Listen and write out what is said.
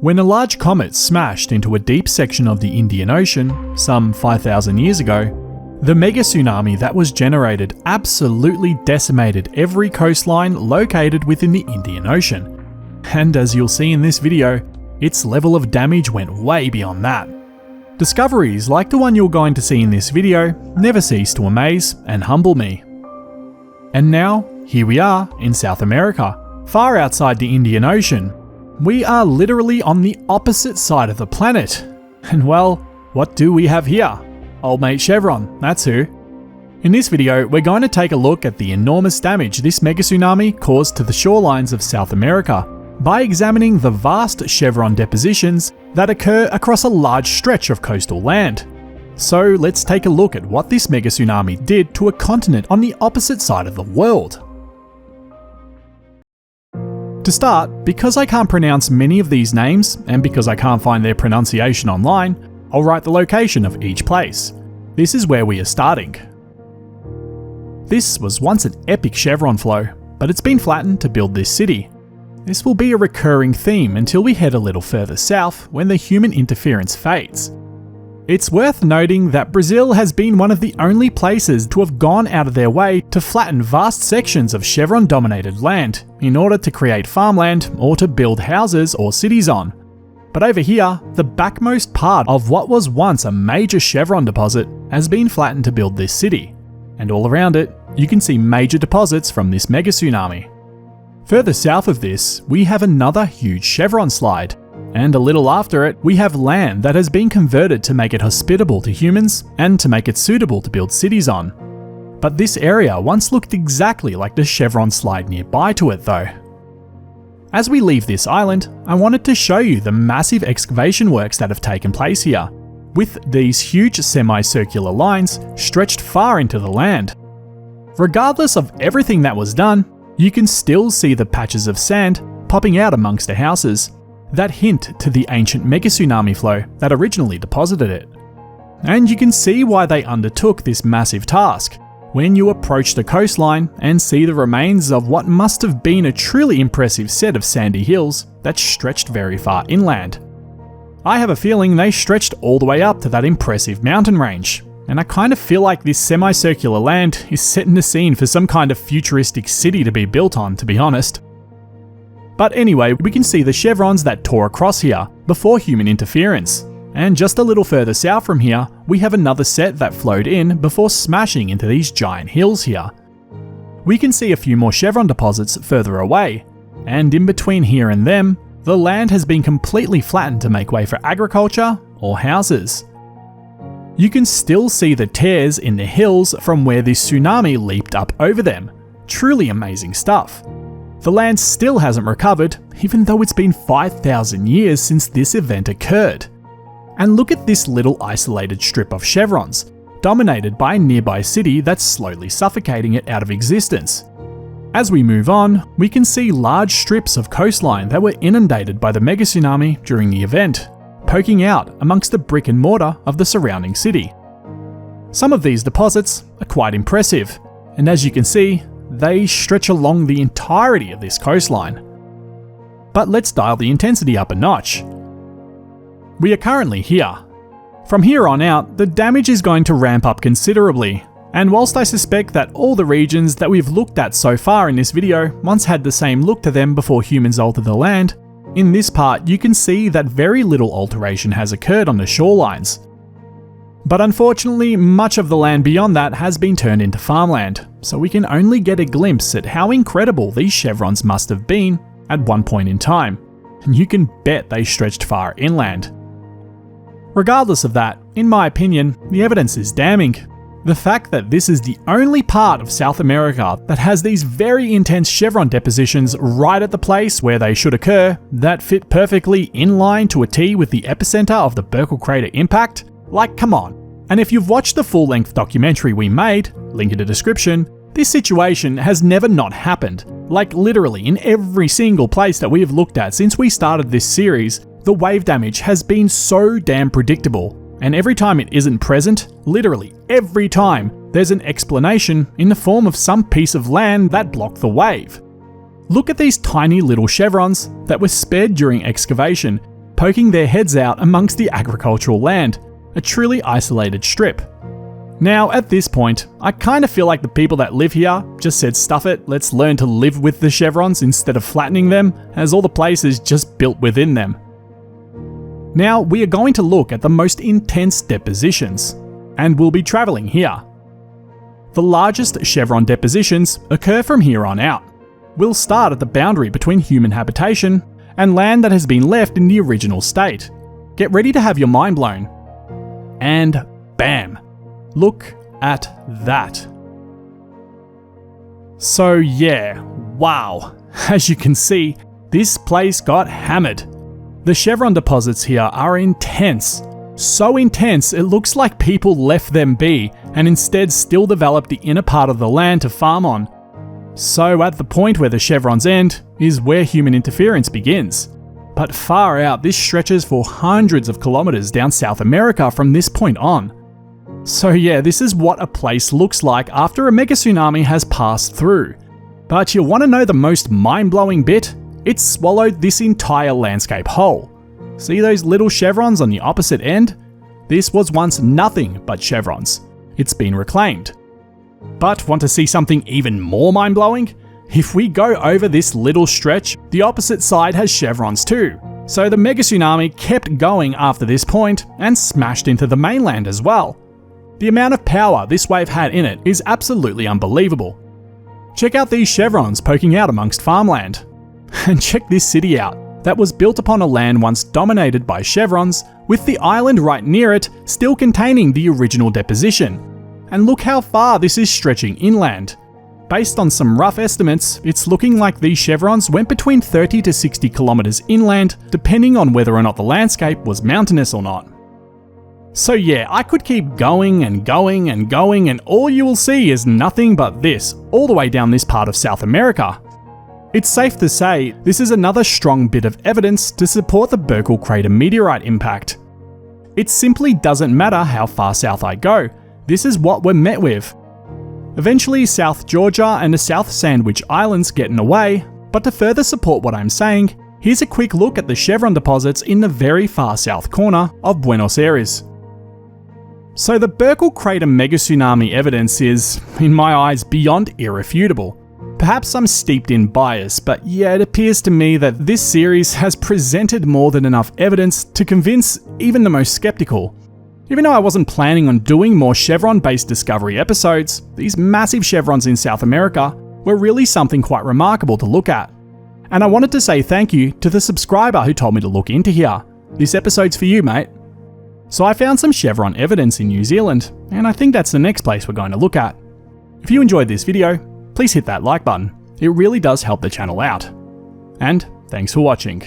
When a large comet smashed into a deep section of the Indian Ocean, some 5,000 years ago, the mega tsunami that was generated absolutely decimated every coastline located within the Indian Ocean. And as you'll see in this video, its level of damage went way beyond that. Discoveries like the one you're going to see in this video never cease to amaze and humble me. And now, here we are in South America, far outside the Indian Ocean. We are literally on the opposite side of the planet. And well, what do we have here? Old mate Chevron, that's who. In this video, we're going to take a look at the enormous damage this mega tsunami caused to the shorelines of South America by examining the vast chevron depositions that occur across a large stretch of coastal land. So let's take a look at what this mega tsunami did to a continent on the opposite side of the world. To start, because I can't pronounce many of these names, and because I can't find their pronunciation online, I'll write the location of each place. This is where we are starting. This was once an epic chevron flow, but it's been flattened to build this city. This will be a recurring theme until we head a little further south when the human interference fades. It's worth noting that Brazil has been one of the only places to have gone out of their way to flatten vast sections of chevron-dominated land in order to create farmland or to build houses or cities on. But over here, the backmost part of what was once a major chevron deposit has been flattened to build this city. And all around it, you can see major deposits from this mega tsunami. Further south of this, we have another huge chevron slide. And a little after it, we have land that has been converted to make it hospitable to humans and to make it suitable to build cities on. But this area once looked exactly like the chevron slide nearby to it though. As we leave this island, I wanted to show you the massive excavation works that have taken place here, with these huge semicircular lines stretched far into the land. Regardless of everything that was done, you can still see the patches of sand popping out amongst the houses that hint to the ancient mega tsunami flow that originally deposited it. And you can see why they undertook this massive task when you approach the coastline and see the remains of what must have been a truly impressive set of sandy hills that stretched very far inland. I have a feeling they stretched all the way up to that impressive mountain range, and I kind of feel like this semicircular land is setting the scene for some kind of futuristic city to be built on, to be honest. But anyway, we can see the chevrons that tore across here before human interference. And just a little further south from here, we have another set that flowed in before smashing into these giant hills here. We can see a few more chevron deposits further away, and in between here and them, the land has been completely flattened to make way for agriculture or houses. You can still see the tears in the hills from where this tsunami leaped up over them. Truly amazing stuff. The land still hasn't recovered, even though it's been 5,000 years since this event occurred. And look at this little isolated strip of chevrons, dominated by a nearby city that's slowly suffocating it out of existence. As we move on, we can see large strips of coastline that were inundated by the mega tsunami during the event, poking out amongst the brick and mortar of the surrounding city. Some of these deposits are quite impressive, and as you can see, they stretch along the entirety of this coastline. But let's dial the intensity up a notch. We are currently here. From here on out, the damage is going to ramp up considerably, and whilst I suspect that all the regions that we've looked at so far in this video once had the same look to them before humans altered the land, in this part you can see that very little alteration has occurred on the shorelines. But unfortunately, much of the land beyond that has been turned into farmland, so we can only get a glimpse at how incredible these chevrons must have been at one point in time, and you can bet they stretched far inland. Regardless of that, in my opinion, the evidence is damning. The fact that this is the only part of South America that has these very intense chevron depositions right at the place where they should occur, that fit perfectly in line to a T with the epicenter of the Burckle crater impact, like come on. And if you've watched the full-length documentary we made, link in the description, this situation has never not happened. Like literally in every single place that we have looked at since we started this series, the wave damage has been so damn predictable. And every time it isn't present, literally every time, there's an explanation in the form of some piece of land that blocked the wave. Look at these tiny little chevrons that were spared during excavation, poking their heads out amongst the agricultural land, a truly isolated strip. Now, at this point, I kind of feel like the people that live here just said stuff it, let's learn to live with the chevrons instead of flattening them, as all the place is just built within them. Now, we are going to look at the most intense depositions, and we'll be travelling here. The largest chevron depositions occur from here on out. We'll start at the boundary between human habitation and land that has been left in the original state. Get ready to have your mind blown. And bam! Look at that. So yeah, wow. As you can see, this place got hammered. The chevron deposits here are intense. So intense it looks like people left them be and instead still developed the inner part of the land to farm on. So at the point where the chevrons end is where human interference begins. But far out, this stretches for hundreds of kilometers down South America from this point on. So yeah, this is what a place looks like after a mega tsunami has passed through. But you want to know the most mind-blowing bit? It swallowed this entire landscape whole. See those little chevrons on the opposite end? This was once nothing but chevrons. It's been reclaimed. But want to see something even more mind-blowing? If we go over this little stretch, the opposite side has chevrons too. So the mega tsunami kept going after this point and smashed into the mainland as well. The amount of power this wave had in it is absolutely unbelievable. Check out these chevrons poking out amongst farmland. And check this city out, that was built upon a land once dominated by chevrons, with the island right near it still containing the original deposition. And look how far this is stretching inland. Based on some rough estimates, it's looking like these chevrons went between 30 to 60 kilometers inland, depending on whether or not the landscape was mountainous or not. So yeah, I could keep going and going and going, and all you will see is nothing but this, all the way down this part of South America. It's safe to say this is another strong bit of evidence to support the Burckle crater meteorite impact. It simply doesn't matter how far south I go, this is what we're met with. Eventually, South Georgia and the South Sandwich Islands get in the way, but to further support what I'm saying, here's a quick look at the chevron deposits in the very far south corner of Buenos Aires. So the Burckle crater mega tsunami evidence is, in my eyes, beyond irrefutable. Perhaps I'm steeped in bias, but yeah, it appears to me that this series has presented more than enough evidence to convince even the most skeptical. Even though I wasn't planning on doing more chevron-based discovery episodes, these massive chevrons in South America were really something quite remarkable to look at. And I wanted to say thank you to the subscriber who told me to look into here. This episode's for you, mate. So I found some chevron evidence in New Zealand, and I think that's the next place we're going to look at. If you enjoyed this video, please hit that like button. It really does help the channel out. And thanks for watching.